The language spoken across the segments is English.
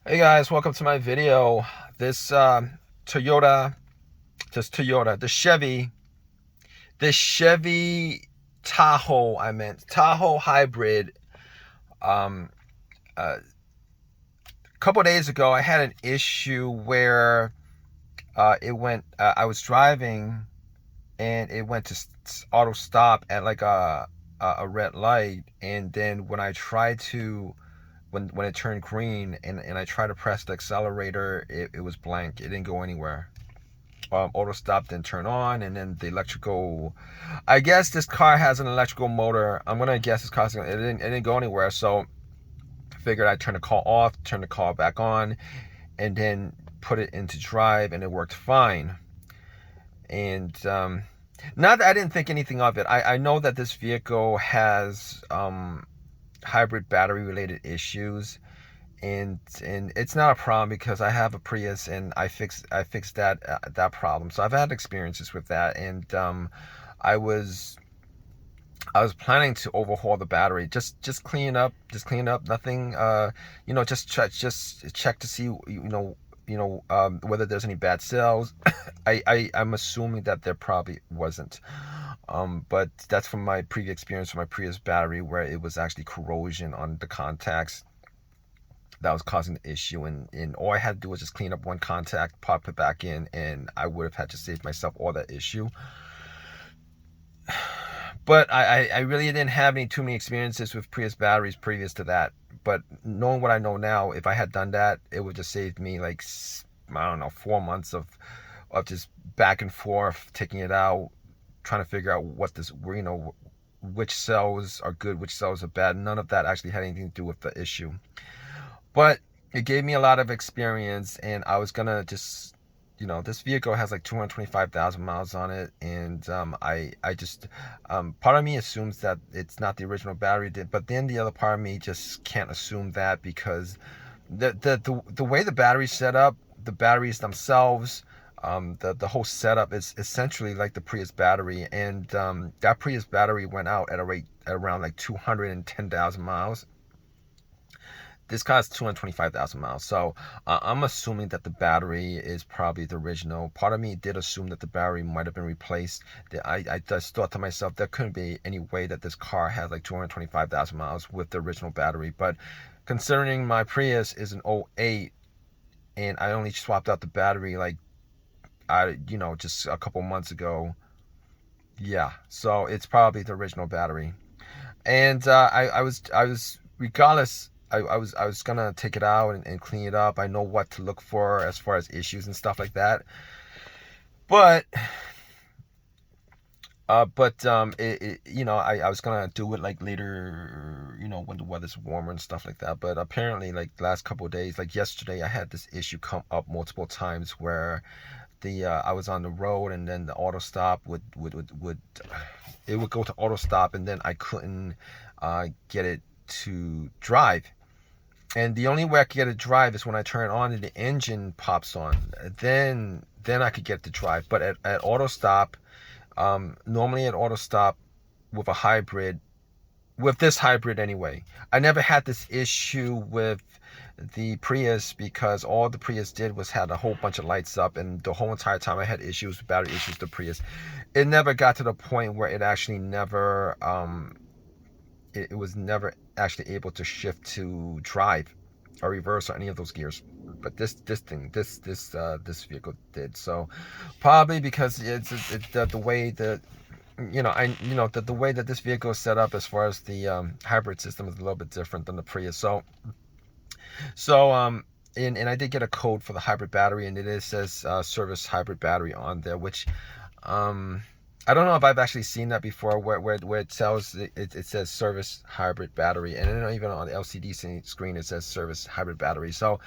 Hey guys, welcome to my video. This Toyota, the Chevy Tahoe, I meant Tahoe hybrid. Um, a couple days ago, I had an issue where I was driving and it went to auto stop at like a red light, and then when I tried to when it turned green and I tried to press the accelerator, it was blank. It didn't go anywhere. Auto stop didn't turn on, and then the electrical. I guess this car has an electrical motor. I'm gonna guess this car's it didn't go anywhere. So I figured I'd turn the car off, turn the car back on, and then put it into drive, and it worked fine. And not that I didn't think anything of it. I know that this vehicle has hybrid battery related issues, and it's not a problem because I have a Prius and I fixed that problem. So I've had experiences with that, and I was I was planning to overhaul the battery, just clean up, nothing. Just check to see whether there's any bad cells. I'm assuming that there probably wasn't. But that's from my previous experience with my Prius battery, where it was actually corrosion on the contacts that was causing the issue, and all I had to do was just clean up one contact, pop it back in, and I would have had to save myself all that issue. But I really didn't have too many experiences with Prius batteries previous to that. But knowing what I know now, if I had done that, it would just save me like, I don't know, 4 months of just back and forth taking it out, trying to figure out which cells are good, which cells are bad. None of that actually had anything to do with the issue. But it gave me a lot of experience, and I was gonna just, this vehicle has like 225,000 miles on it, and I just, part of me assumes that it's not the original battery, but then the other part of me just can't assume that, because the way the battery's set up, the batteries themselves, the whole setup is essentially like the Prius battery, and that Prius battery went out at a rate at around like 210,000 miles. This car has 225,000 miles. So I'm assuming that the battery is probably the original. Part of me did assume that the battery might have been replaced. I just thought to myself, there couldn't be any way that this car has like 225,000 miles with the original battery. But considering my Prius is an '08 and I only swapped out the battery like, just a couple months ago. Yeah, so it's probably the original battery. And I was regardless. I was gonna take it out and clean it up. I know what to look for as far as issues and stuff like that. But I was gonna do it like later, when the weather's warmer and stuff like that. But apparently, like the last couple of days, like yesterday, I had this issue come up multiple times where the I was on the road, and then the auto stop would it would go to auto stop, and then I couldn't get it to drive. And the only way I could get it to drive is when I turn it on and the engine pops on. Then I could get it to drive. But at auto stop, normally at auto stop with a hybrid, with this hybrid anyway, I never had this issue with the Prius, because all the Prius did was had a whole bunch of lights up, and the whole entire time I had issues, battery issues with the Prius. It never got to the point where it actually never it was never actually able to shift to drive or reverse or any of those gears. But this vehicle did. So probably because it's the way that, the way that this vehicle is set up as far as the hybrid system is a little bit different than the Prius. So and I did get a code for the hybrid battery, and it says service hybrid battery on there, which um I don't know if I've actually seen that before, where it tells it says service hybrid battery, and then even on the LCD screen it says service hybrid battery. So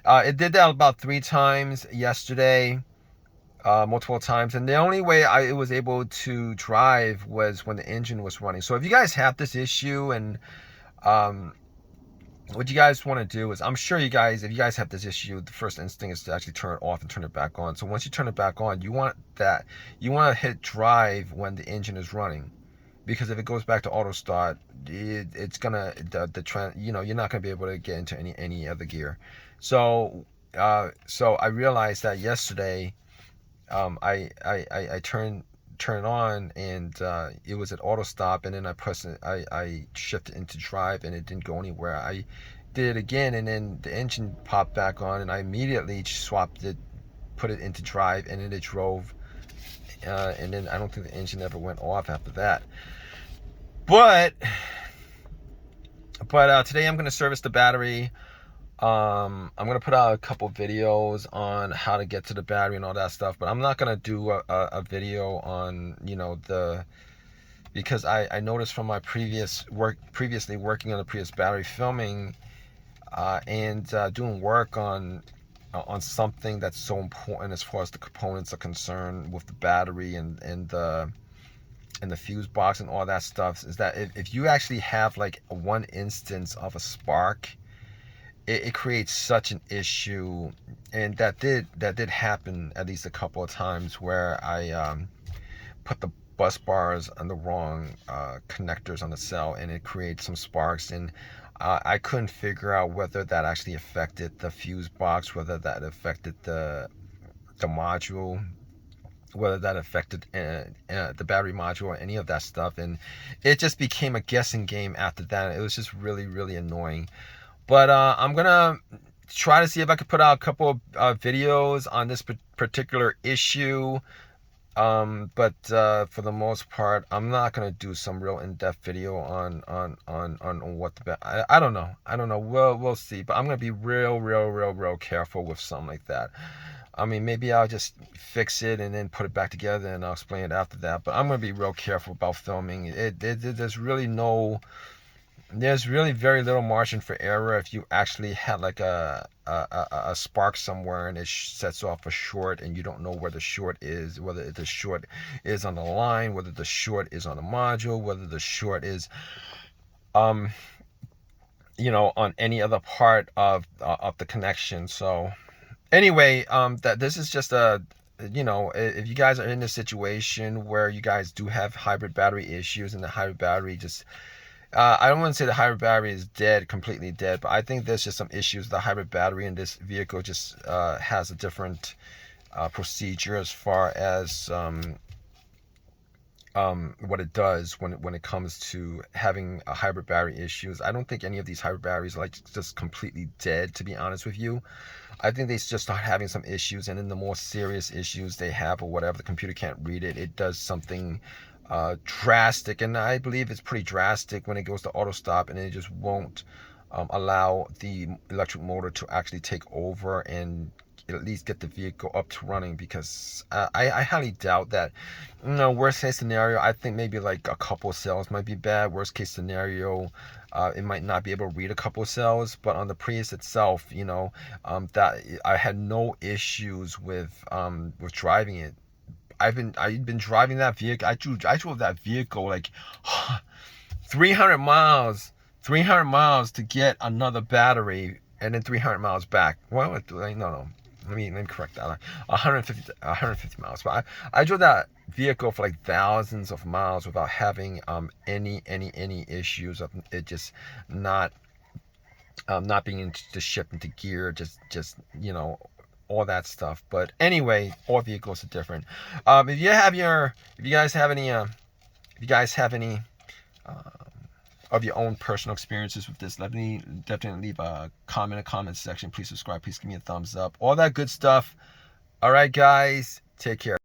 it did that about 3 times yesterday, multiple times, and the only way it was able to drive was when the engine was running. So if you guys have this issue, and um, what you guys want to do is, I'm sure if you guys have this issue, the first instinct is to actually turn it off and turn it back on. So once you turn it back on, you want to hit drive when the engine is running. because if it goes back to auto start, it's gonna the trend. You know, you're not gonna be able to get into any other gear. So so I realized that yesterday. I turned it on, and it was at auto stop, and then I shifted into drive, and it didn't go anywhere. I did it again, and then the engine popped back on, and I immediately swapped it, put it into drive, and then it drove. And then I don't think the engine ever went off after that. But today I'm gonna service the battery. I'm gonna put out a couple videos on how to get to the battery and all that stuff, but I'm not gonna do a video on, you know, because I noticed from my previously working on the Prius battery, filming and doing work on something that's so important as far as the components are concerned with the battery and the fuse box and all that stuff, is that if you actually have like one instance of a spark, it creates such an issue. And that did happen at least a couple of times, where I put the bus bars on the wrong connectors on the cell, and it creates some sparks. And I couldn't figure out whether that actually affected the fuse box, whether that affected the module, whether that affected the battery module, or any of that stuff. And it just became a guessing game after that. It was just really, really annoying. But I'm gonna try to see if I could put out a couple of videos on this particular issue. But for the most part, I'm not gonna do some real in-depth video on what I don't know. We'll see. But I'm gonna be real careful with something like that. I mean, maybe I'll just fix it and then put it back together, and I'll explain it after that. But I'm gonna be real careful about filming. There's really very little margin for error if you actually had like a spark somewhere, and it sets off a short, and you don't know where the short is, whether the short is on the line, whether the short is on the module, whether the short is you know, on any other part of the connection. So anyway, that this is just a, you know, if you guys are in a situation where you guys do have hybrid battery issues, and the hybrid battery just I don't want to say the hybrid battery is dead, completely dead, but I think there's just some issues. The hybrid battery in this vehicle just has a different procedure as far as what it does when it comes to having a hybrid battery issues. I don't think any of these hybrid batteries are like just completely dead, to be honest with you. I think they just start having some issues, and then the more serious issues they have, or whatever, the computer can't read it, it does something drastic. And I believe it's pretty drastic when it goes to auto stop, and it just won't allow the electric motor to actually take over and at least get the vehicle up to running. Because I highly doubt that, you know, worst case scenario, I think maybe like a couple cells might be bad. Worst case scenario, it might not be able to read a couple cells. But on the Prius itself, you know, that I had no issues with driving it. I've been driving that vehicle. I drove that vehicle like 300 miles to get another battery, and then 300 miles back. Well, no. Let me correct that. 150 miles. But I drove that vehicle for like thousands of miles without having any issues of it just not being just shipped into gear, just you know, all that stuff. But anyway, all vehicles are different. If you guys have any of your own personal experiences with this, definitely leave a comment in the comment section. Please subscribe. Please give me a thumbs up. All that good stuff. All right, guys. Take care.